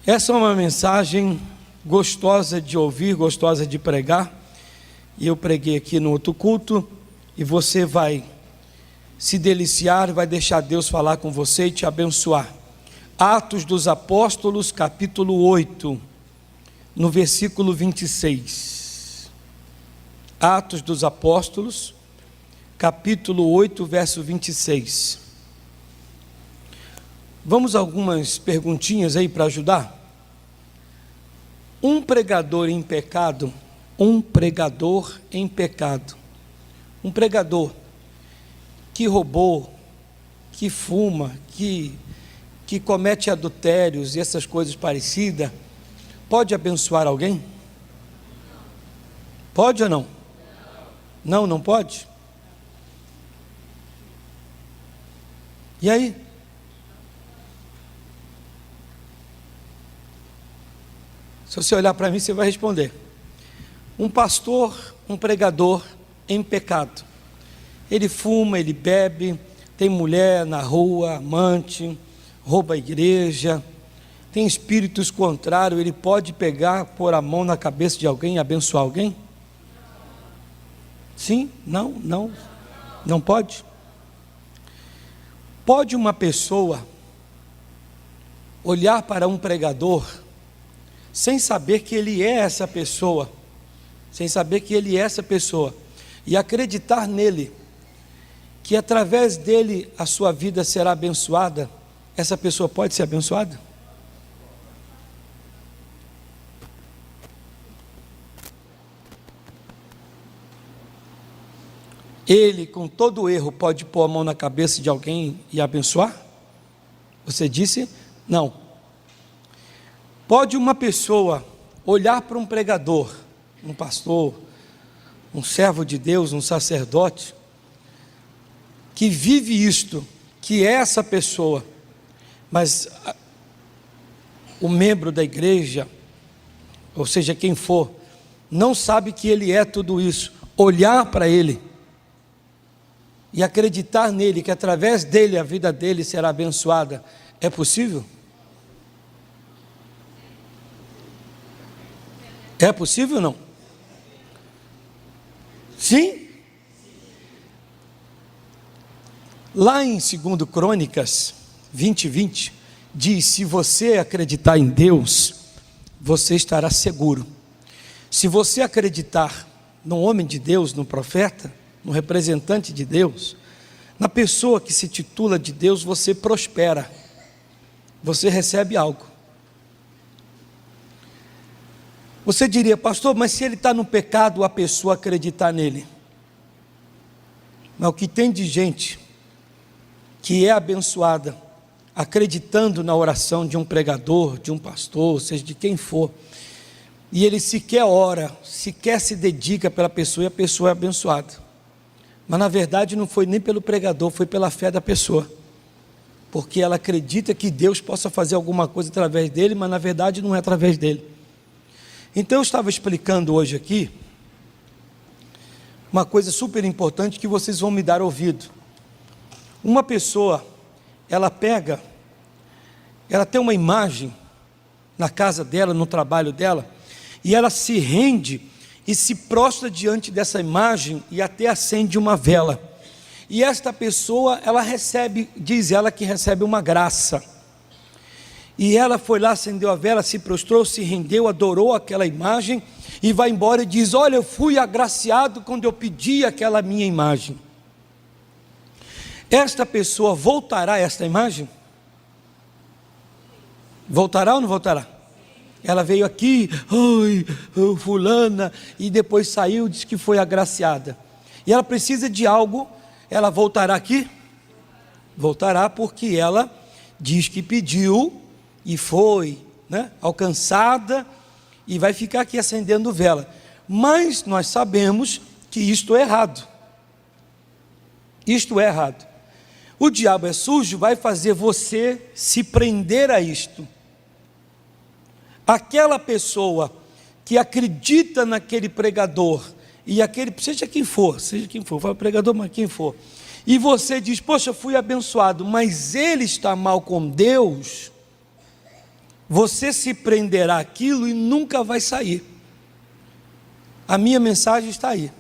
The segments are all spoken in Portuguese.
Essa é uma mensagem gostosa de ouvir, gostosa de pregar, e eu preguei aqui no outro culto, e você vai se deliciar, vai deixar Deus falar com você e te abençoar. Atos dos Apóstolos, capítulo 8, no versículo 26. Atos dos Apóstolos, capítulo 8, verso 26. Vamos a algumas perguntinhas aí para ajudar? Um pregador em pecado, um pregador que roubou, que fuma, que comete adultérios e essas coisas parecidas, pode abençoar alguém? Pode ou não? Não, não pode? E aí? Se você olhar para mim, você vai responder. Um pastor, um pregador em pecado. Ele fuma, ele bebe, tem mulher na rua, amante, rouba a igreja, tem espíritos contrários, ele pode pegar, pôr a mão na cabeça de alguém e abençoar alguém? Sim? Não? Não? Não pode? Pode uma pessoa olhar para um pregador sem saber que ele é essa pessoa, e acreditar nele, que através dele a sua vida será abençoada? Essa pessoa pode ser abençoada? Ele, com todo erro, pode pôr a mão na cabeça de alguém e abençoar? Você disse não. Pode uma pessoa olhar para um pregador, um pastor, um servo de Deus, um sacerdote, que vive isto, que é essa pessoa, mas o membro da igreja, ou seja, quem for, não sabe que ele é tudo isso, olhar para ele e acreditar nele, que através dele a vida dele será abençoada, é possível? É possível ou não? Sim? Lá em 2 Crônicas 20:20, diz: se você acreditar em Deus, você estará seguro. Se você acreditar no homem de Deus, no profeta, no representante de Deus, na pessoa que se titula de Deus, você prospera, você recebe algo. Você diria: pastor, mas se ele está no pecado, a pessoa acreditar nele? Mas o que tem de gente que é abençoada, acreditando na oração de um pregador, de um pastor, seja de quem for, e ele sequer ora, sequer se dedica pela pessoa, e a pessoa é abençoada. Mas na verdade não foi nem pelo pregador, foi pela fé da pessoa, porque ela acredita que Deus possa fazer alguma coisa através dele, mas na verdade não é através dele. Então eu estava explicando hoje aqui uma coisa super importante que vocês vão me dar ouvido. Uma pessoa, ela tem uma imagem na casa dela, no trabalho dela, e ela se rende e se prostra diante dessa imagem e até acende uma vela. E esta pessoa, ela recebe, diz ela que recebe uma graça. E ela foi lá, acendeu a vela, se prostrou, se rendeu, adorou aquela imagem e vai embora e diz: olha, eu fui agraciado quando eu pedi aquela minha imagem. Esta pessoa voltará a esta imagem? Voltará ou não voltará? Ela veio aqui, fulana, e depois saiu, disse que foi agraciada. E ela precisa de algo, ela voltará aqui? Voltará, porque ela diz que pediu e foi, alcançada, e vai ficar aqui acendendo vela. Mas nós sabemos que isto é errado. Isto é errado. O diabo é sujo, vai fazer você se prender a isto. Aquela pessoa que acredita naquele pregador, e aquele, seja quem for, fala pregador, mas quem for, e você diz: poxa, fui abençoado, mas ele está mal com Deus, você se prenderá àquilo e nunca vai sair. A minha mensagem está aí.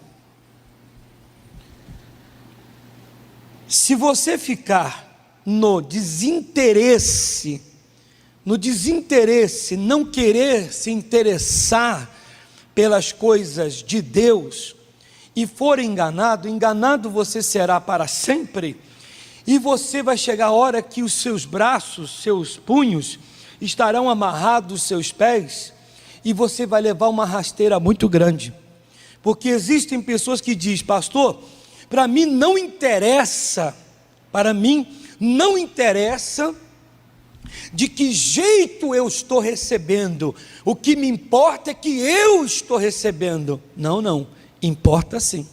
Se você ficar no desinteresse, não querer se interessar pelas coisas de Deus, e for enganado, enganado você será para sempre, e você vai chegar a hora que os seus braços, seus punhos, estarão amarrados aos seus pés, e você vai levar uma rasteira muito grande, porque existem pessoas que dizem: pastor, para mim não interessa de que jeito eu estou recebendo, o que me importa é que eu estou recebendo. Não, importa sim,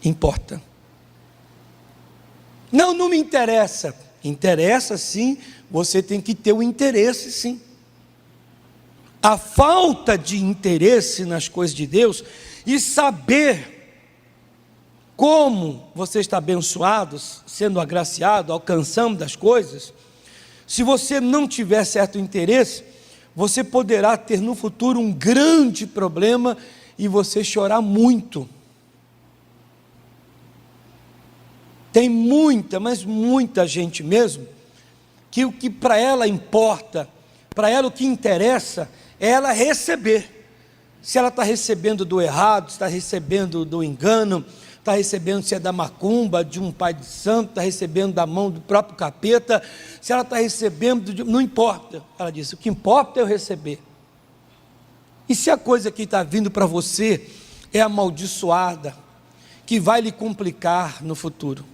importa. Não me interessa. Interessa sim, você tem que ter o interesse sim. A falta de interesse nas coisas de Deus e saber como você está abençoado, sendo agraciado, alcançando das coisas, se você não tiver certo interesse, você poderá ter no futuro um grande problema e você chorar muito. Tem muita, mas muita gente mesmo, que o que para ela importa, para ela o que interessa, é ela receber. Se ela está recebendo do errado, está recebendo do engano, está recebendo se é da macumba, de um pai de santo, está recebendo da mão do próprio capeta, se ela está recebendo, não importa. Ela disse: o que importa é eu receber. E se a coisa que está vindo para você é amaldiçoada, que vai lhe complicar no futuro?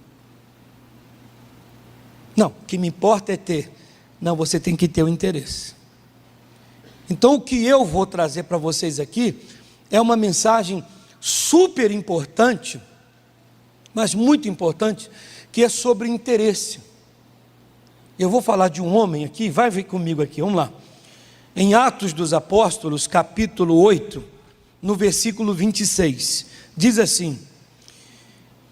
Não, o que me importa é ter. Não, você tem que ter o interesse. Então o que eu vou trazer para vocês aqui é uma mensagem super importante, mas muito importante, que é sobre interesse. Eu vou falar de um homem aqui, vai vir comigo aqui, vamos lá. Em Atos dos Apóstolos, capítulo 8, no versículo 26, diz assim: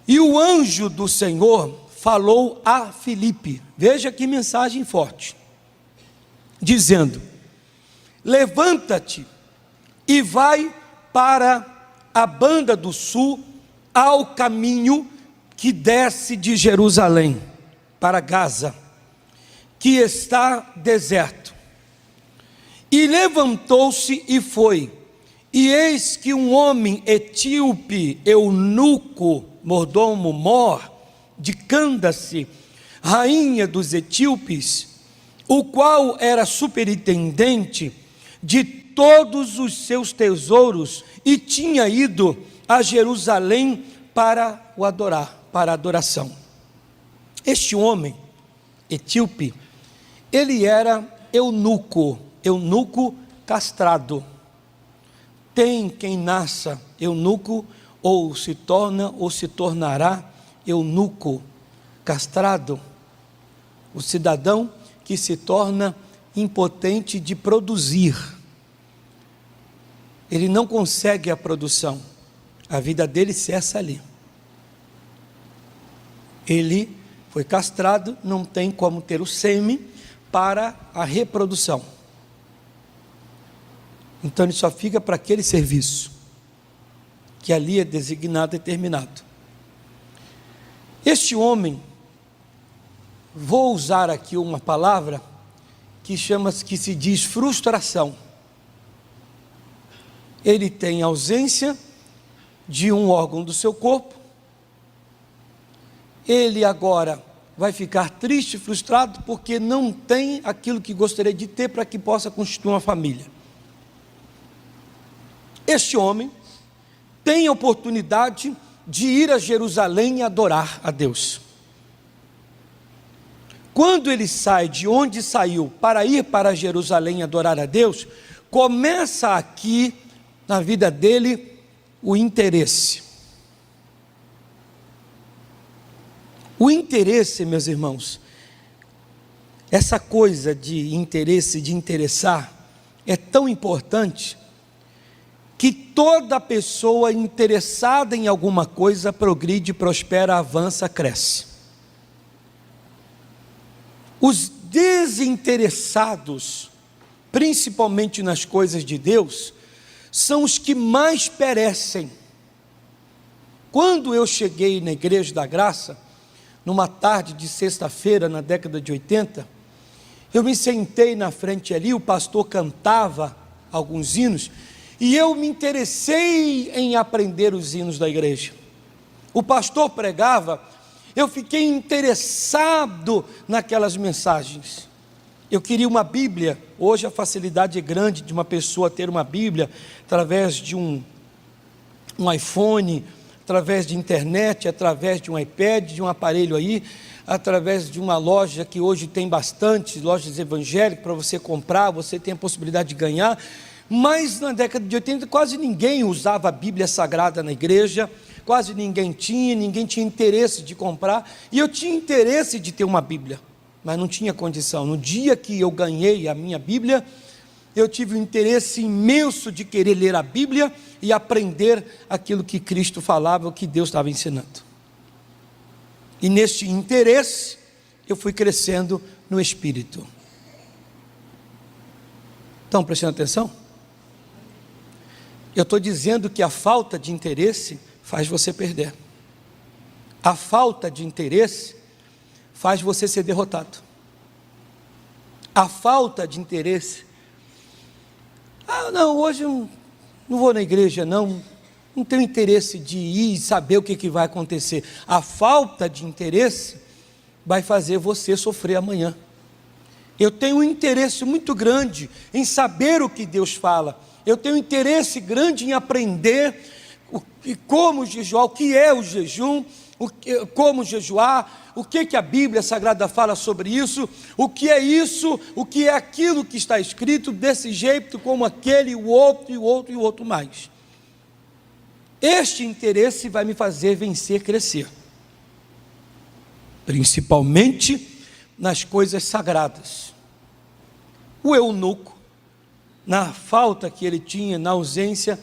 e o anjo do Senhor falou a Filipe, veja que mensagem forte, dizendo: levanta-te e vai para a banda do sul, ao caminho que desce de Jerusalém para Gaza, que está deserto. E levantou-se e foi, e eis que um homem etíope, eunuco, mordomo mor, de Cândace, rainha dos etíopes, o qual era superintendente de todos os seus tesouros, e tinha ido a Jerusalém para o adorar, para a adoração. Este homem etíope, ele era eunuco castrado. Tem quem nasça eunuco, ou se torna, ou se tornará eunuco castrado, o cidadão que se torna impotente de produzir. Ele não consegue a produção, a vida dele cessa ali. Ele foi castrado, não tem como ter o sêmen para a reprodução. Então ele só fica para aquele serviço, que ali é designado e determinado. Este homem, vou usar aqui uma palavra que se diz frustração. Ele tem ausência de um órgão do seu corpo, ele agora vai ficar triste e frustrado porque não tem aquilo que gostaria de ter para que possa constituir uma família. Este homem tem a oportunidade de ir a Jerusalém e adorar a Deus. Quando ele sai de onde saiu para ir para Jerusalém e adorar a Deus, começa aqui na vida dele o interesse. O interesse, meus irmãos, essa coisa de interesse, de interessar, é tão importante que toda pessoa interessada em alguma coisa progride, prospera, avança, cresce. desinteressados, principalmente nas coisas de Deus, são os que mais perecem. Quando eu cheguei na Igreja da Graça, numa tarde de sexta-feira, na década de 80, eu me sentei na frente ali, o pastor cantava alguns hinos, e eu me interessei em aprender os hinos da igreja. O pastor pregava, eu fiquei interessado naquelas mensagens. Eu queria uma Bíblia. Hoje a facilidade é grande de uma pessoa ter uma Bíblia através de um iPhone, através de internet, através de um iPad, de um aparelho aí, através de uma loja que hoje tem bastante, lojas evangélicas para você comprar, você tem a possibilidade de ganhar. Mas na década de 80 quase ninguém usava a Bíblia Sagrada na igreja, quase ninguém tinha interesse de comprar, e eu tinha interesse de ter uma Bíblia, mas não tinha condição. No dia que eu ganhei a minha Bíblia, eu tive um interesse imenso de querer ler a Bíblia e aprender aquilo que Cristo falava, o que Deus estava ensinando. E neste interesse, eu fui crescendo no Espírito. Estão prestando atenção? Eu estou dizendo que a falta de interesse faz você perder. A falta de interesse faz você ser derrotado. A falta de interesse, não, hoje eu não vou na igreja, não tenho interesse de ir e saber o que vai acontecer. A falta de interesse vai fazer você sofrer amanhã. Eu tenho um interesse muito grande em saber o que Deus fala. Eu tenho um interesse grande em aprender como jejuar, o que é o jejum, como jejuar, o que a Bíblia Sagrada fala sobre isso, o que é isso, o que é aquilo que está escrito, desse jeito, como aquele, o outro, e o outro, e o outro mais. Este interesse vai me fazer vencer, crescer, principalmente nas coisas sagradas. O eunuco, na falta que ele tinha, na ausência,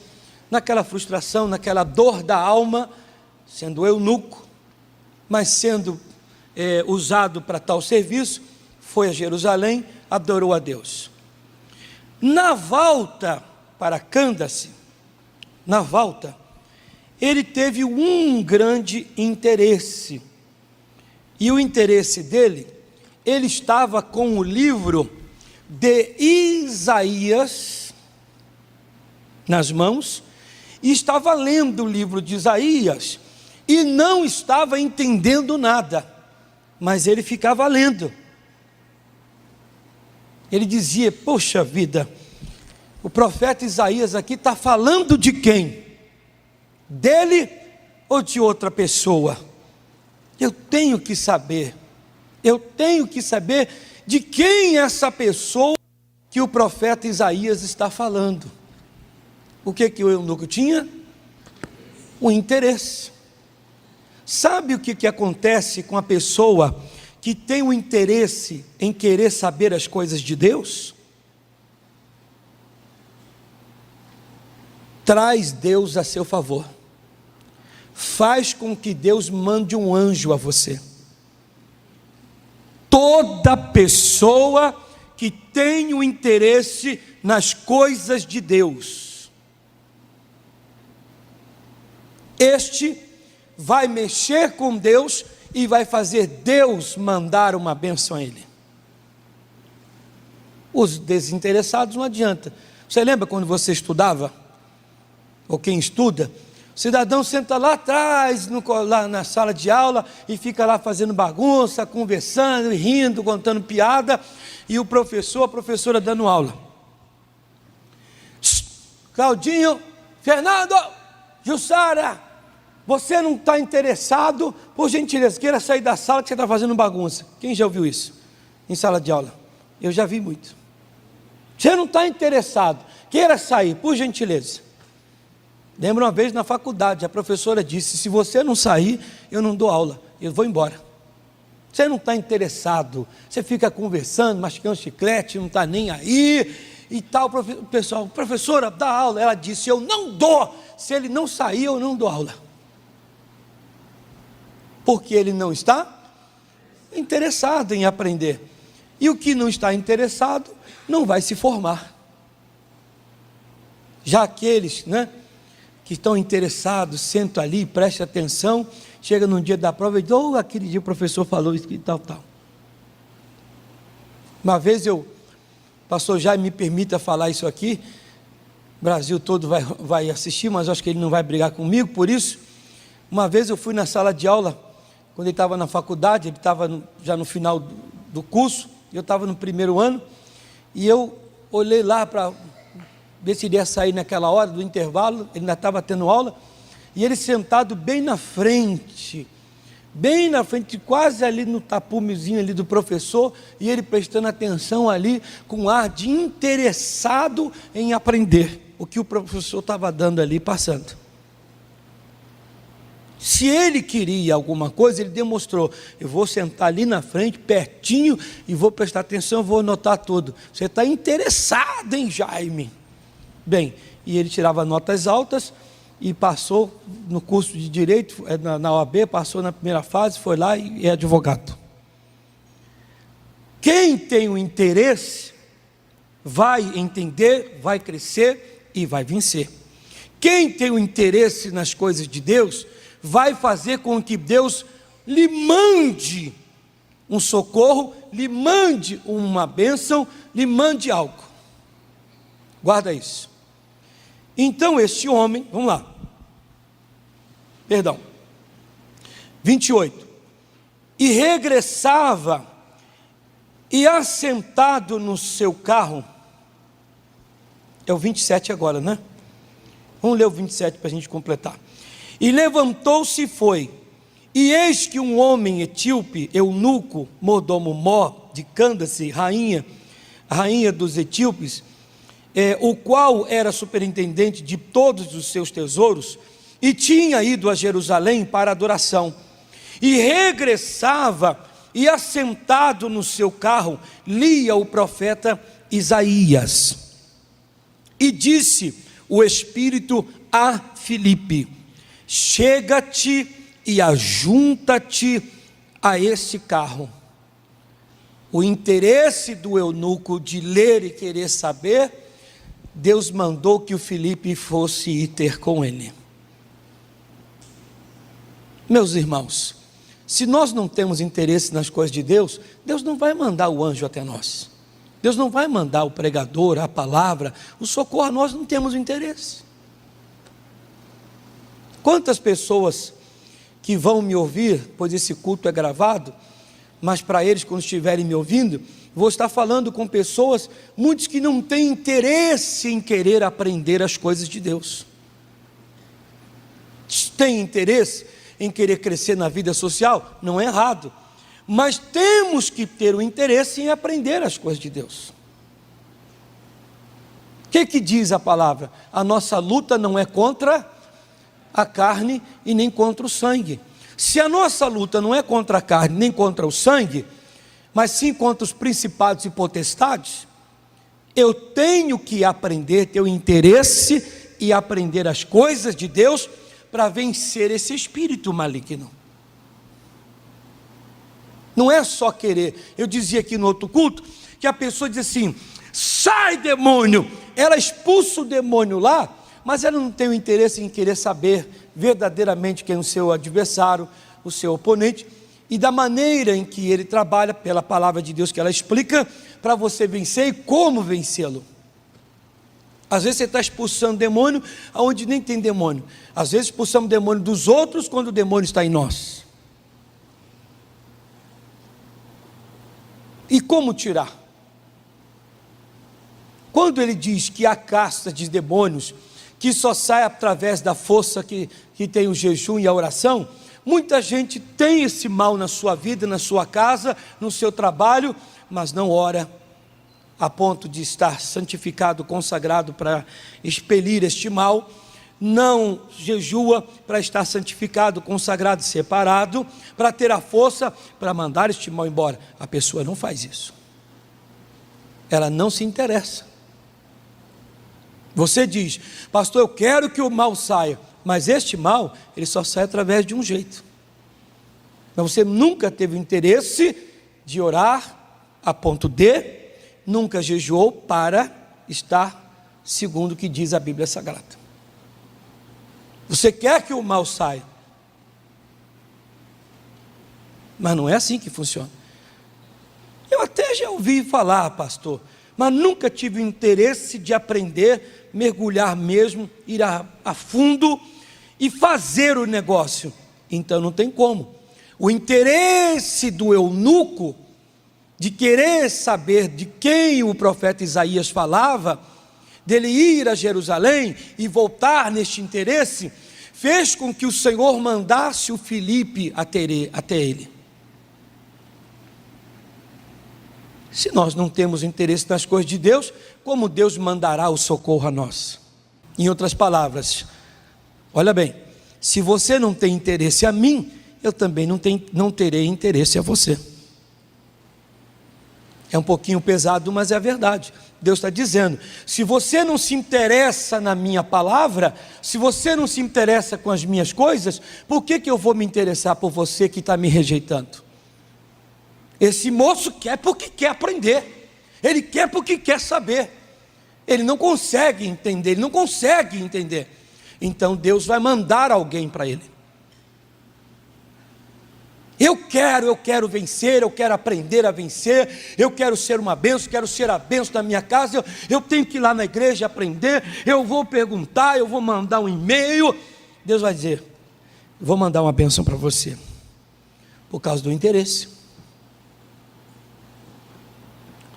naquela frustração, naquela dor da alma, sendo eunuco, mas sendo usado para tal serviço, foi a Jerusalém, adorou a Deus. Na volta para Candace, na volta, ele teve um grande interesse, e o interesse dele, ele estava com o livro de Isaías nas mãos, e estava lendo o livro de Isaías, e não estava entendendo nada, mas ele ficava lendo. Ele dizia: poxa vida, o profeta Isaías aqui está falando de quem? Dele ou de outra pessoa? Eu tenho que saber de quem é essa pessoa que o profeta Isaías está falando. O que o eunuco tinha? O interesse. Sabe o que acontece com a pessoa que tem o interesse em querer saber as coisas de Deus? Traz Deus a seu favor. Faz com que Deus mande um anjo a você. Toda pessoa que tem o interesse nas coisas de Deus, este vai mexer com Deus e vai fazer Deus mandar uma bênção a ele. Os desinteressados não adianta. Você lembra quando você estudava? Ou quem estuda? O cidadão senta lá atrás, lá na sala de aula, e fica lá fazendo bagunça, conversando, rindo, contando piada, e a professora dando aula. Claudinho, Fernando, Jussara, você não está interessado? Por gentileza, queira sair da sala que você está fazendo bagunça. Quem já ouviu isso em sala de aula? Eu já vi muito. Você não está interessado, queira sair, por gentileza. Lembro uma vez na faculdade, a professora disse: se você não sair, eu não dou aula, eu vou embora. Você não está interessado, você fica conversando, mastigando chiclete, não está nem aí, e tal. O pessoal: professora, dá aula. Ela disse: eu não dou, se ele não sair, eu não dou aula. Porque ele não está interessado em aprender. E o que não está interessado não vai se formar. Já aqueles, que estão interessados, sentam ali, prestam atenção, chega no dia da prova e diz: oh, aquele dia o professor falou isso e tal. Uma vez pastor Jaime me permita falar isso aqui, o Brasil todo vai assistir, mas acho que ele não vai brigar comigo por isso. Uma vez eu fui na sala de aula, quando ele estava na faculdade, ele estava já no final do curso, eu estava no primeiro ano, e eu olhei lá para ver se ele ia sair naquela hora do intervalo, ele ainda estava tendo aula, e ele sentado bem na frente, quase ali no tapumezinho ali do professor, e ele prestando atenção ali, com ar de interessado em aprender o que o professor estava dando ali, passando. Se ele queria alguma coisa, ele demonstrou: eu vou sentar ali na frente, pertinho, e vou prestar atenção, vou anotar tudo. Você está interessado em Jaime? Bem, e ele tirava notas altas, e passou no curso de Direito, na OAB, passou na primeira fase, foi lá e é advogado. Quem tem o interesse, vai entender, vai crescer e vai vencer. Quem tem o interesse nas coisas de Deus, vai fazer com que Deus lhe mande um socorro, lhe mande uma bênção, lhe mande algo. Guarda isso. Então este homem, vamos lá, 28, e regressava, e assentado no seu carro, é o 27 agora, Vamos ler o 27 para a gente completar. E levantou-se e foi, e eis que um homem etíope, eunuco, mordomo Mó, de Cândace, rainha dos etíopes, o qual era superintendente de todos os seus tesouros, e tinha ido a Jerusalém para adoração, e regressava, e assentado no seu carro, lia o profeta Isaías, e disse o Espírito a Filipe: chega-te e ajunta-te a esse carro. O interesse do eunuco de ler e querer saber, Deus mandou que o Filipe fosse ir ter com ele. Meus irmãos, se nós não temos interesse nas coisas de Deus, Deus não vai mandar o anjo até nós. Deus não vai mandar o pregador, a palavra, o socorro. Nós não temos interesse. Quantas pessoas que vão me ouvir, pois esse culto é gravado, mas para eles, quando estiverem me ouvindo, vou estar falando com pessoas, muitos que não têm interesse em querer aprender as coisas de Deus. Têm interesse em querer crescer na vida social? Não é errado, mas temos que ter o interesse em aprender as coisas de Deus. O que diz a palavra? A nossa luta não é contra a carne e nem contra o sangue. Se a nossa luta não é contra a carne nem contra o sangue, mas sim contra os principados e potestades, eu tenho que aprender, ter o interesse e aprender as coisas de Deus para vencer esse espírito maligno. Não é só querer. Eu dizia aqui no outro culto que a pessoa diz assim: sai demônio, ela expulsa o demônio lá, mas ela não tem o interesse em querer saber verdadeiramente quem é o seu adversário, o seu oponente, e da maneira em que ele trabalha, pela palavra de Deus que ela explica, para você vencer e como vencê-lo. Às vezes você está expulsando demônio onde nem tem demônio. Às vezes expulsamos demônio dos outros quando o demônio está em nós. E como tirar? Quando ele diz que há casta de demônios que só sai através da força que tem o jejum e a oração, muita gente tem esse mal na sua vida, na sua casa, no seu trabalho, mas não ora a ponto de estar santificado, consagrado para expelir este mal, não jejua para estar santificado, consagrado, separado, para ter a força para mandar este mal embora. A pessoa não faz isso, ela não se interessa. Você diz: pastor, eu quero que o mal saia, mas este mal, ele só sai através de um jeito. Mas você nunca teve interesse de orar, a ponto de, nunca jejuou para estar segundo o que diz a Bíblia Sagrada. Você quer que o mal saia, mas não é assim que funciona. Eu até já ouvi falar, pastor, mas nunca tive o interesse de aprender, mergulhar mesmo, ir a fundo e fazer o negócio. Então não tem como. O interesse do eunuco, de querer saber de quem o profeta Isaías falava, dele ir a Jerusalém e voltar neste interesse, fez com que o Senhor mandasse o Filipe até ele. Se nós não temos interesse nas coisas de Deus, como Deus mandará o socorro a nós? Em outras palavras, olha bem, se você não tem interesse a mim, eu também não terei interesse a você. É um pouquinho pesado, mas é a verdade. Deus está dizendo, se você não se interessa na minha palavra, se você não se interessa com as minhas coisas, por que eu vou me interessar por você que está me rejeitando? Esse moço quer porque quer aprender, ele quer porque quer saber, ele não consegue entender, então Deus vai mandar alguém para ele. Eu quero vencer, eu quero aprender a vencer, eu quero ser uma bênção, quero ser a bênção da minha casa, eu tenho que ir lá na igreja aprender, eu vou perguntar, eu vou mandar um e-mail. Deus vai dizer, vou mandar uma bênção para você, por causa do interesse.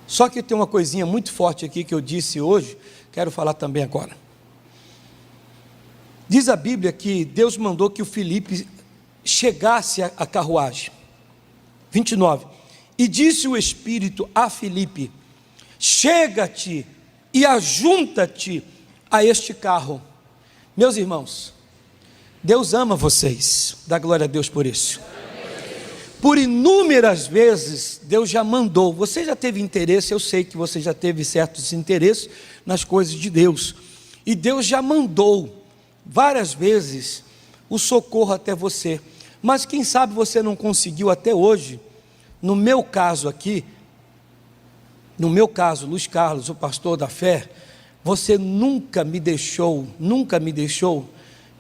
Só que tem uma coisinha muito forte aqui que eu disse hoje, quero falar também agora. Diz a Bíblia que Deus mandou que o Filipe chegasse à carruagem. 29. E disse o Espírito a Filipe: chega-te e ajunta-te a este carro. Meus irmãos, Deus ama vocês, dá glória a Deus por isso. Por inúmeras vezes Deus já mandou. Você já teve interesse, eu sei que você já teve certos interesses nas coisas de Deus, e Deus já mandou várias vezes o socorro até você, mas quem sabe você não conseguiu até hoje. No meu caso aqui, Luiz Carlos, o pastor da fé, você nunca me deixou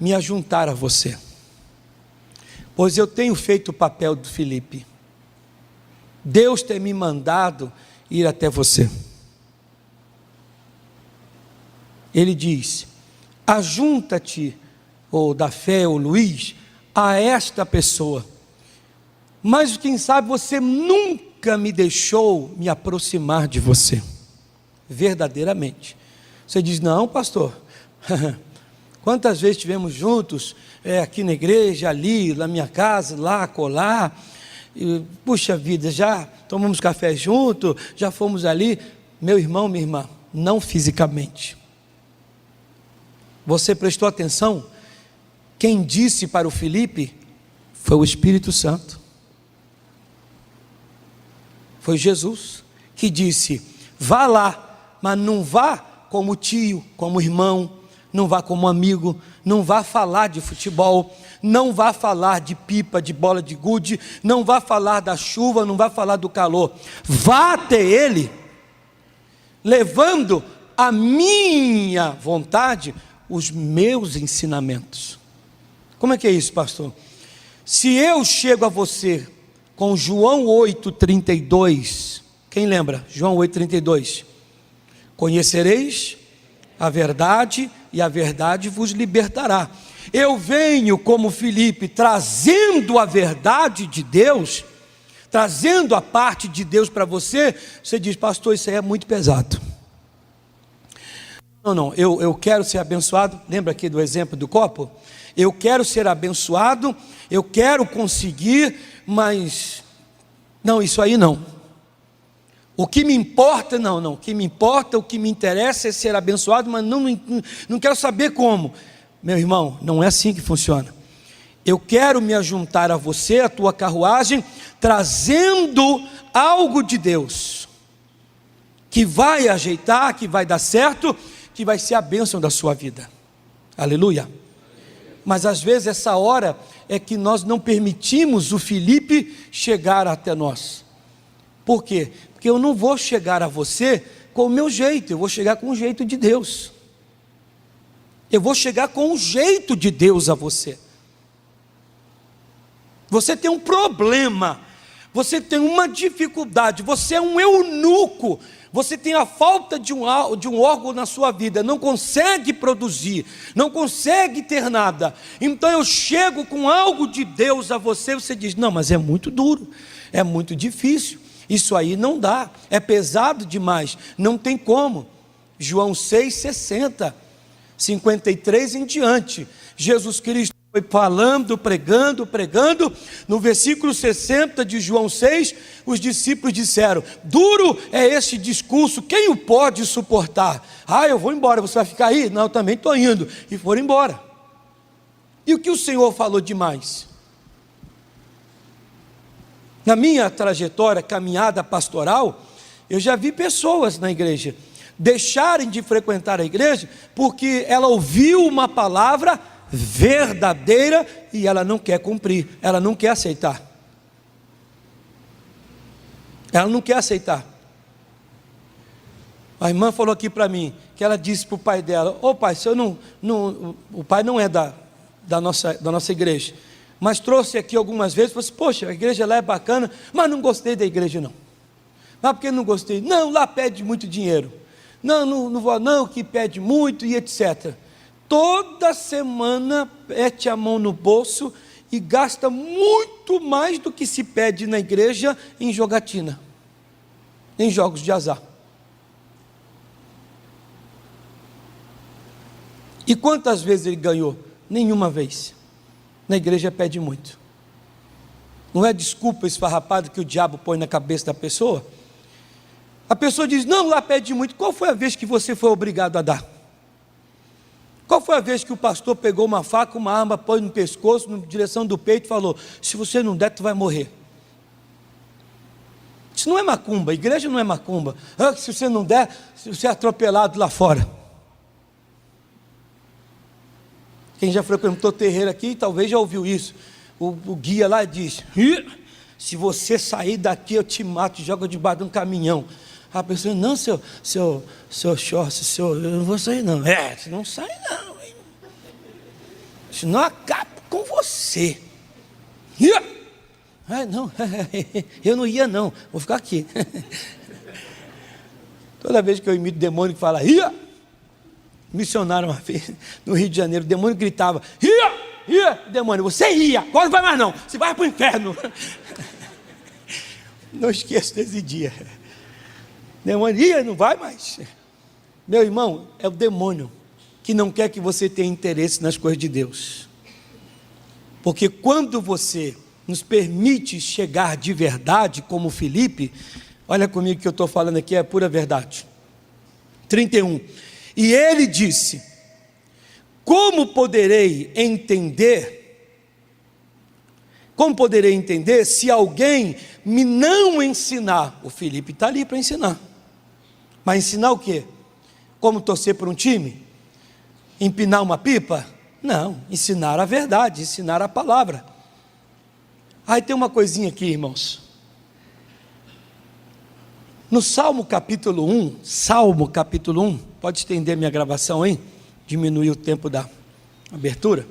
me ajuntar a você, pois eu tenho feito o papel do Filipe. Deus tem me mandado ir até você. Ele diz: ajunta-te, ou da fé, ou Luiz, a esta pessoa. Mas quem sabe você nunca me deixou me aproximar de você, verdadeiramente. Você diz: não, pastor, quantas vezes estivemos juntos, aqui na igreja, ali, na minha casa, lá, acolá, e, puxa vida, já tomamos café junto, já fomos ali. Meu irmão, minha irmã, não fisicamente. Você prestou atenção? Quem disse para o Filipe foi o Espírito Santo, foi Jesus que disse: vá lá, mas não vá como tio, como irmão, não vá como amigo, não vá falar de futebol, não vá falar de pipa, de bola de gude, não vá falar da chuva, não vá falar do calor. Vá até ele, levando a minha vontade, os meus ensinamentos. Como é que é isso, pastor? Se eu chego a você com João 8,32, quem lembra? João 8,32, conhecereis a verdade e a verdade vos libertará. Eu venho como Filipe, trazendo a verdade de Deus, trazendo a parte de Deus para você. Você diz: pastor, isso aí é muito pesado. Não, eu quero ser abençoado. Lembra aqui do exemplo do copo? Eu quero ser abençoado, eu quero conseguir, mas não, isso aí não. O que me importa, o que me importa, o que me interessa é ser abençoado, mas não quero saber como. Meu irmão, não é assim que funciona. Eu quero me ajuntar a você, a tua carruagem, trazendo algo de Deus, que vai ajeitar, que vai dar certo, que vai ser a bênção da sua vida. Aleluia. Mas às vezes essa hora é que nós não permitimos o Filipe chegar até nós. Por quê? Porque eu não vou chegar a você com o meu jeito, eu vou chegar com o jeito de Deus. Eu vou chegar com o jeito de Deus a você. Você tem um problema, você tem uma dificuldade, você é um eunuco, você tem a falta de um órgão na sua vida, não consegue produzir, não consegue ter nada. Então eu chego com algo de Deus a você, você diz: não, mas é muito duro, é muito difícil, isso aí não dá, é pesado demais, não tem como. João 6,60, 53 em diante, Jesus Cristo foi falando, pregando, no versículo 60 de João 6, os discípulos disseram: duro é esse discurso, quem o pode suportar? Ah, eu vou embora, você vai ficar aí? Não, eu também estou indo, e foram embora. E o que o Senhor falou demais? Na minha trajetória, caminhada pastoral, eu já vi pessoas na igreja deixarem de frequentar a igreja, porque ela ouviu uma palavra verdadeira e ela não quer cumprir, ela não quer aceitar. Ela não quer aceitar. A irmã falou aqui para mim, que ela disse para o pai dela: ô pai, se eu não, o pai não é da nossa igreja, mas trouxe aqui algumas vezes, falou assim: poxa, a igreja lá é bacana, mas não gostei da igreja não. Mas por que não gostei? Não, lá pede muito dinheiro. Não vou não, que pede muito e etc. Toda semana mete a mão no bolso e gasta muito mais do que se pede na igreja em jogatina, em jogos de azar. E quantas vezes ele ganhou? Nenhuma vez. Na igreja pede muito. Não é desculpa esfarrapada que o diabo põe na cabeça da pessoa? A pessoa diz: não, lá pede muito. Qual foi a vez que você foi obrigado a dar? Qual foi a vez que o pastor pegou uma faca, uma arma, pôs no pescoço, na direção do peito e falou: se você não der, tu vai morrer? Isso não é macumba, a igreja não é macumba. Se você não der, você é atropelado lá fora. Quem já frequentou terreiro aqui, talvez já ouviu isso. O guia lá diz: se você sair daqui eu te mato, joga debaixo de um caminhão. A pessoa: não, seu Chorce, eu não vou sair não. Você não sai não, hein? Senão eu acabo com você. Não, eu não ia não, vou ficar aqui. Toda vez que eu imito demônio que fala missionário uma vez no Rio de Janeiro, o demônio gritava: demônio, você ia, agora não vai mais não, você vai para o inferno. Não esqueço desse dia. Demônio, não vai mais. Meu irmão, é o demônio que não quer que você tenha interesse nas coisas de Deus. Porque quando você nos permite chegar de verdade, como Filipe, olha comigo que eu estou falando aqui, é pura verdade. 31. E ele disse: como poderei entender se alguém me não ensinar? O Filipe está ali para ensinar. Mas ensinar o quê? Como torcer por um time? Empinar uma pipa? Não, ensinar a verdade, ensinar a palavra. Aí tem uma coisinha aqui, irmãos. No Salmo capítulo 1, pode estender minha gravação aí? Diminuir o tempo da abertura.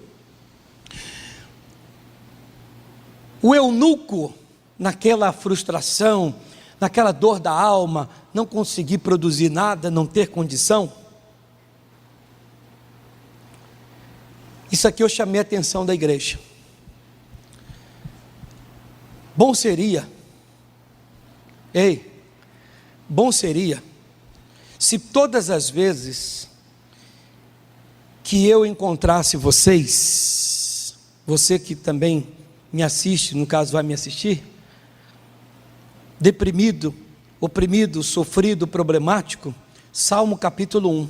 O eunuco, naquela frustração, naquela dor da alma, não conseguir produzir nada, não ter condição. Isso aqui eu chamei a atenção da igreja. Bom seria se todas as vezes que eu encontrasse vocês, você que também me assiste, no caso vai me assistir, deprimido, oprimido, sofrido, problemático, Salmo capítulo 1,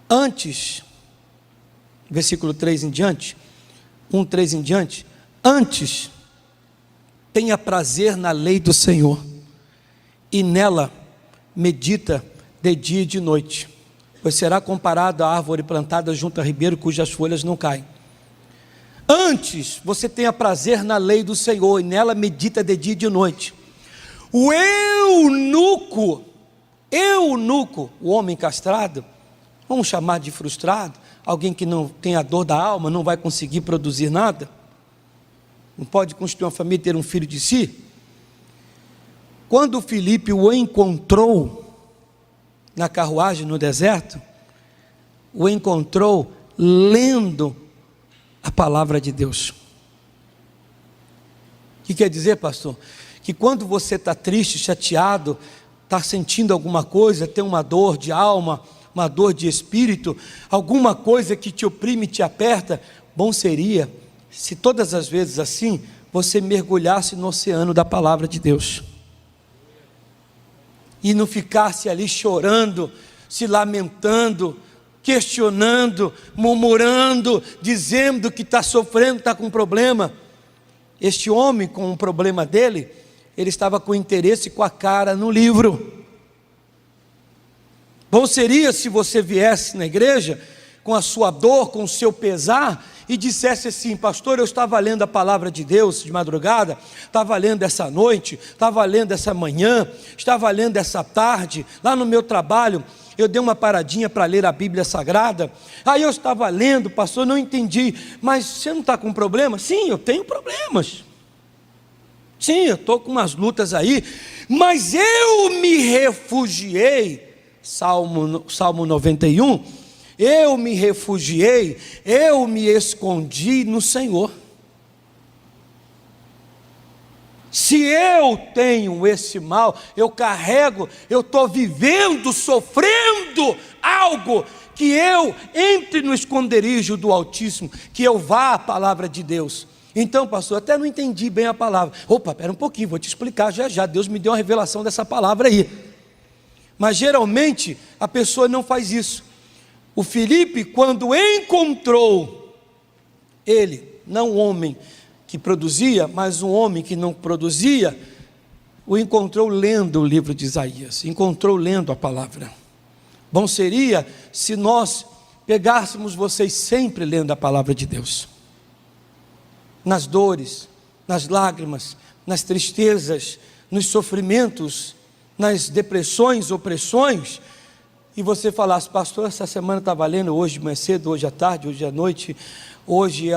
antes, versículo 3 em diante, 1:3 em diante, antes, tenha prazer na lei do Senhor, e nela medita de dia e de noite, pois será comparado à árvore plantada junto a ribeiro, cujas folhas não caem. Antes você tenha prazer na lei do Senhor, e nela medita de dia e de noite. O eunuco, o homem castrado, vamos chamar de frustrado, alguém que não tem a dor da alma, não vai conseguir produzir nada, não pode constituir uma família e ter um filho de si. Quando Filipe o encontrou na carruagem no deserto, o encontrou lendo a palavra de Deus. O que quer dizer, pastor? Que quando você está triste, chateado, está sentindo alguma coisa, tem uma dor de alma, uma dor de espírito, alguma coisa que te oprime, te aperta, bom seria, se todas as vezes assim, você mergulhasse no oceano da palavra de Deus, e não ficasse ali chorando, se lamentando, questionando, murmurando, dizendo que está sofrendo, está com um problema. Este homem, com o problema dele, ele estava com interesse, com a cara no livro. Bom seria se você viesse na igreja com a sua dor, com o seu pesar, e dissesse assim: pastor, eu estava lendo a palavra de Deus de madrugada, estava lendo essa noite, estava lendo essa manhã, estava lendo essa tarde, lá no meu trabalho, eu dei uma paradinha para ler a Bíblia Sagrada, aí eu estava lendo, pastor, não entendi, mas você não está com problema? Sim, eu tenho problemas, sim, eu estou com umas lutas aí, mas eu me refugiei, Salmo 91, eu me refugiei, eu me escondi no Senhor. Se eu tenho esse mal, eu carrego, eu estou vivendo, sofrendo algo, que eu entre no esconderijo do Altíssimo, que eu vá à palavra de Deus. Então, pastor, até não entendi bem a palavra. Opa, espera um pouquinho, vou te explicar já. Deus me deu uma revelação dessa palavra aí. Mas geralmente a pessoa não faz isso. O Filipe, quando encontrou ele, não um homem que produzia, mas um homem que não produzia, o encontrou lendo o livro de Isaías, encontrou lendo a palavra. Bom seria se nós pegássemos vocês sempre lendo a palavra de Deus, nas dores, nas lágrimas, nas tristezas, nos sofrimentos, nas depressões, opressões, e você falasse: pastor, essa semana estava lendo, hoje de manhã cedo, hoje à tarde, hoje à noite, hoje,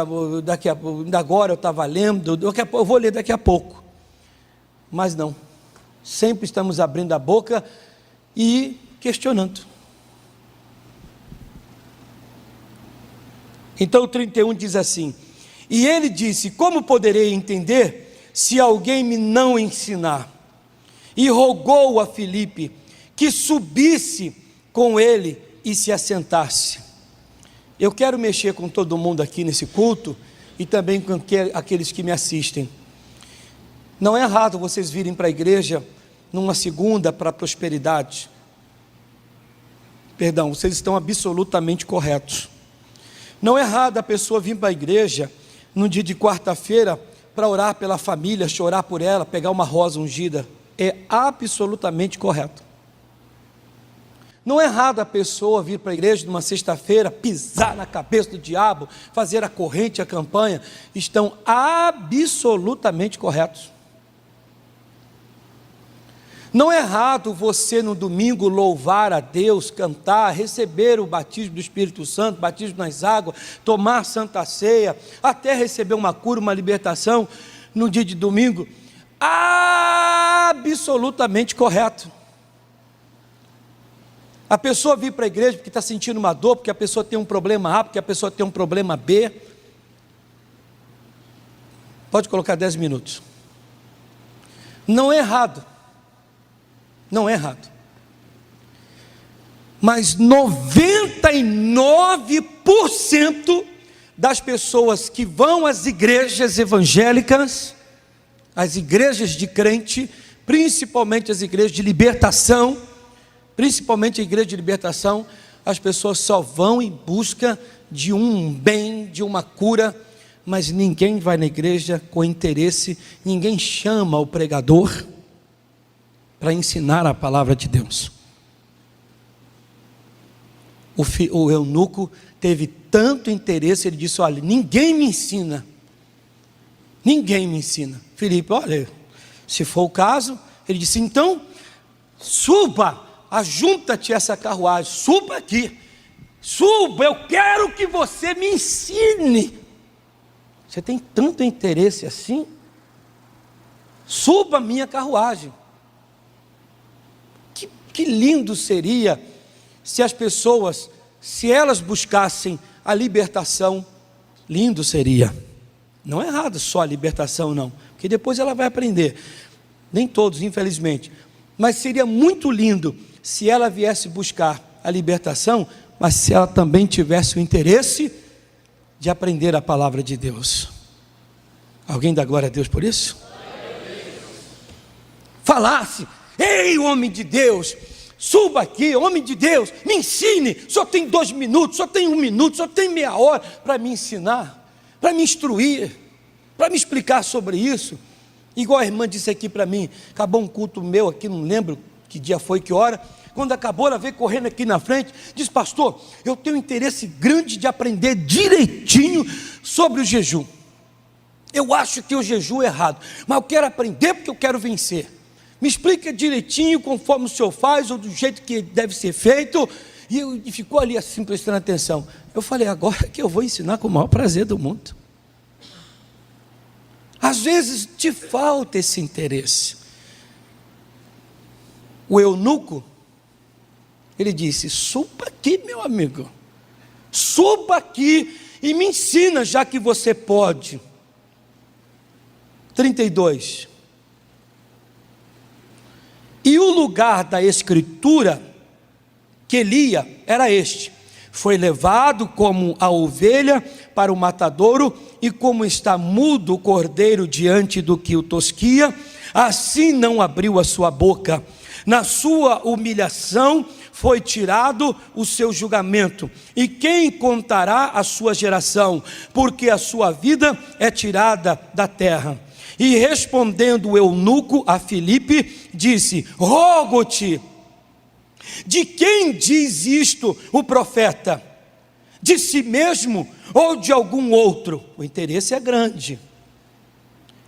agora eu estava lendo, eu vou ler daqui a pouco. Mas não, sempre estamos abrindo a boca e questionando. Então o 31 diz assim: e ele disse: como poderei entender se alguém me não ensinar? E rogou a Filipe que subisse com ele e se assentasse. Eu quero mexer com todo mundo aqui nesse culto e também com aqueles que me assistem. Não é errado vocês virem para a igreja numa segunda para a prosperidade. Perdão, vocês estão absolutamente corretos. Não é errado a pessoa vir para a igreja no dia de quarta-feira para orar pela família, chorar por ela, pegar uma rosa ungida. É absolutamente correto. Não é errado a pessoa vir para a igreja numa sexta-feira, pisar na cabeça do diabo, fazer a corrente, a campanha. Estão absolutamente corretos. Não é errado você no domingo louvar a Deus, cantar, receber o batismo do Espírito Santo, batismo nas águas, tomar santa ceia, até receber uma cura, uma libertação no dia de domingo. Absolutamente correto. A pessoa vir para a igreja porque está sentindo uma dor, porque a pessoa tem um problema A, porque a pessoa tem um problema B. Pode colocar 10 minutos. Não é errado. Não é errado. Mas 99% das pessoas que vão às igrejas evangélicas, às igrejas de crente, principalmente as igrejas de libertação, principalmente a igreja de libertação, as pessoas só vão em busca de um bem, de uma cura, mas ninguém vai na igreja com interesse, ninguém chama o pregador para ensinar a palavra de Deus. O eunuco teve tanto interesse, ele disse: olha, ninguém me ensina. Filipe, olha, se for o caso, Ele disse: então, suba, ajunta-te essa carruagem, suba aqui, suba, eu quero que você me ensine. Você tem tanto interesse assim? Suba a minha carruagem. Que lindo seria se as pessoas, se elas buscassem a libertação, lindo seria. Não é errado só a libertação não, porque depois ela vai aprender. Nem todos, infelizmente. Mas seria muito lindo se ela viesse buscar a libertação, mas se ela também tivesse o interesse de aprender a palavra de Deus. Alguém dá glória a Deus por isso? Falasse: ei, homem de Deus, suba aqui, homem de Deus, me ensine. Só tem 2 minutos, só tem 1 minuto, só tem meia hora para me ensinar, para me instruir, para me explicar sobre isso. Igual a irmã disse aqui para mim, acabou um culto meu aqui, não lembro que dia foi, que hora. Quando acabou, ela veio correndo aqui na frente, disse: pastor, eu tenho interesse grande de aprender direitinho sobre o jejum. Eu acho que o jejum é errado, mas eu quero aprender porque eu quero vencer. Me explica direitinho, conforme o senhor faz, ou do jeito que deve ser feito. E ficou ali assim, prestando atenção. Eu falei: agora que eu vou ensinar com o maior prazer do mundo. Às vezes te falta esse interesse. O eunuco, ele disse: suba aqui, meu amigo, suba aqui e me ensina, já que você pode. 32. E o lugar da escritura que lia era este: foi levado como a ovelha para o matadouro, e como está mudo o cordeiro diante do que o tosquia, assim não abriu a sua boca. Na sua humilhação foi tirado o seu julgamento. E quem contará a sua geração? Porque a sua vida é tirada da terra. E respondendo o eunuco a Filipe, disse: rogo-te, de quem diz isto o profeta? De si mesmo ou de algum outro? O interesse é grande.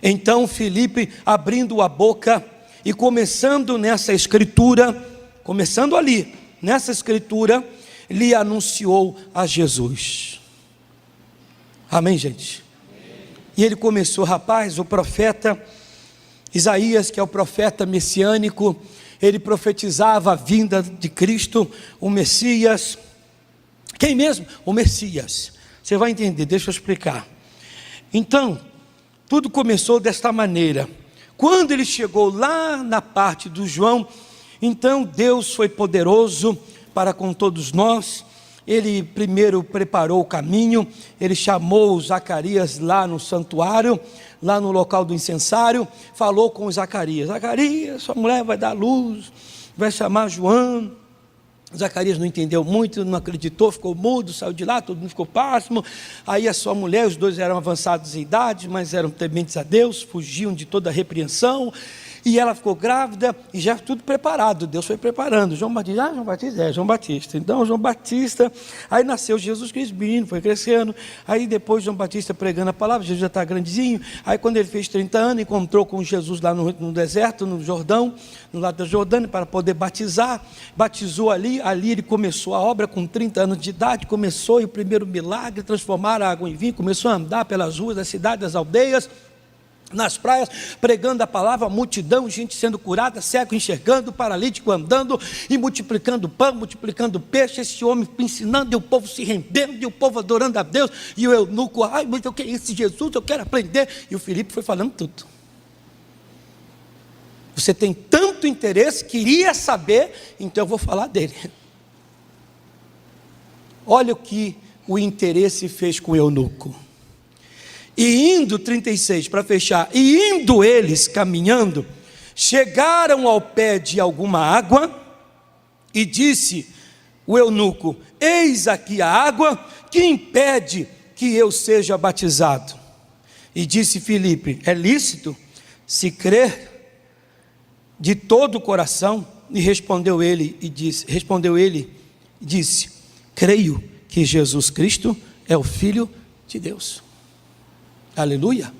Então Filipe, abrindo a boca e começando nessa escritura, começando ali, nessa escritura, lhe anunciou a Jesus. Amém, gente? E ele começou: rapaz, o profeta Isaías, que é o profeta messiânico, ele profetizava a vinda de Cristo, o Messias. Quem mesmo? O Messias. Você vai entender, deixa eu explicar. Então, tudo começou desta maneira. Quando ele chegou lá na parte do João, então Deus foi poderoso para com todos nós. Ele primeiro preparou o caminho, ele chamou Zacarias lá no santuário, lá no local do incensário, falou com Zacarias: Zacarias, sua mulher vai dar luz, vai chamar João. Zacarias não entendeu muito, não acreditou, ficou mudo, saiu de lá, todo mundo ficou pasmo. Aí a sua mulher, os dois eram avançados em idade, mas eram tementes a Deus, fugiam de toda a repreensão. E ela ficou grávida e já tudo preparado, Deus foi preparando. João Batista, João Batista, João Batista. Então João Batista, aí nasceu Jesus Cristo, menino, foi crescendo. Aí depois João Batista pregando a palavra, Jesus já está grandezinho. Aí quando ele fez 30 anos, encontrou com Jesus lá no deserto, no Jordão, no lado da Jordânia, para poder batizar. Batizou ali ele começou a obra com 30 anos de idade, começou e o primeiro milagre, transformar a água em vinho, começou a andar pelas ruas da cidade, das aldeias, nas praias, pregando a palavra, multidão, gente sendo curada, cego enxergando, paralítico andando, e multiplicando pão, multiplicando peixe, esse homem ensinando, e o povo se rendendo, e o povo adorando a Deus, e o eunuco: ai, mas o que é esse Jesus, eu quero aprender. E o Filipe foi falando tudo. Você tem tanto interesse, queria saber, então eu vou falar dele. Olha o que o interesse fez com o eunuco. E indo, 36, para fechar, e indo eles caminhando, chegaram ao pé de alguma água, e disse o eunuco: eis aqui a água, que impede que eu seja batizado? E disse Filipe: é lícito, se crer de todo o coração? E respondeu ele e disse: creio que Jesus Cristo é o Filho de Deus. Aleluia.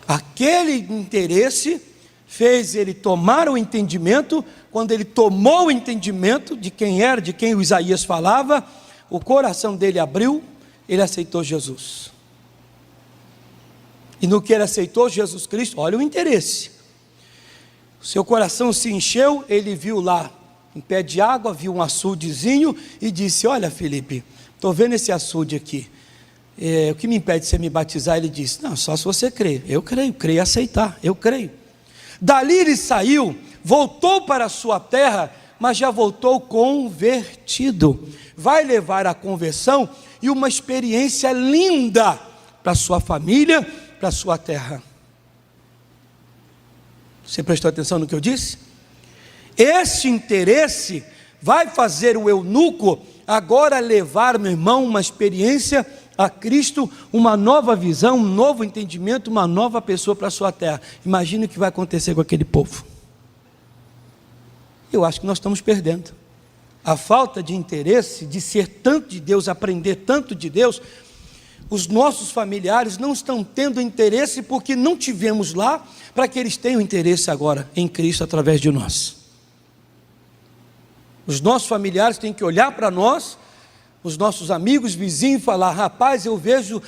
Aquele interesse fez ele tomar o entendimento. Quando ele tomou o entendimento de quem era, de quem o Isaías falava, o coração dele abriu, ele aceitou Jesus. E no que ele aceitou Jesus Cristo, olha o interesse. O seu coração se encheu, ele viu lá, em pé de água, viu um açudezinho e disse: olha, Felipe, estou vendo esse açude aqui. O que me impede de você me batizar? Ele disse: não, só se você crer. Eu creio em aceitar, eu creio. Dali ele saiu, voltou para a sua terra, mas já voltou convertido. Vai levar a conversão e uma experiência linda para a sua família, para a sua terra. Você prestou atenção no que eu disse? Esse interesse vai fazer o eunuco agora levar, meu irmão, uma experiência a Cristo, uma nova visão, um novo entendimento, uma nova pessoa para a sua terra. Imagine o que vai acontecer com aquele povo. Eu acho que nós estamos perdendo. A falta de interesse, de ser tanto de Deus, aprender tanto de Deus, os nossos familiares não estão tendo interesse porque não tivemos lá, para que eles tenham interesse agora em Cristo através de nós. Os nossos familiares têm que olhar para nós, os nossos amigos, vizinhos, e falar: rapaz, eu vejo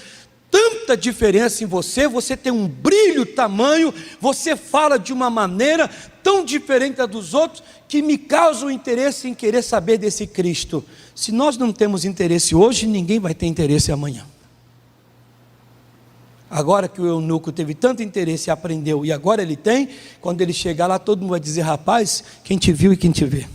tanta diferença em você, você tem um brilho tamanho, você fala de uma maneira tão diferente da dos outros, que me causa o interesse em querer saber desse Cristo. Se nós não temos interesse hoje, ninguém vai ter interesse amanhã. Agora que o eunuco teve tanto interesse e aprendeu, e agora ele tem, quando ele chegar lá, todo mundo vai dizer: rapaz, quem te viu e quem te vê.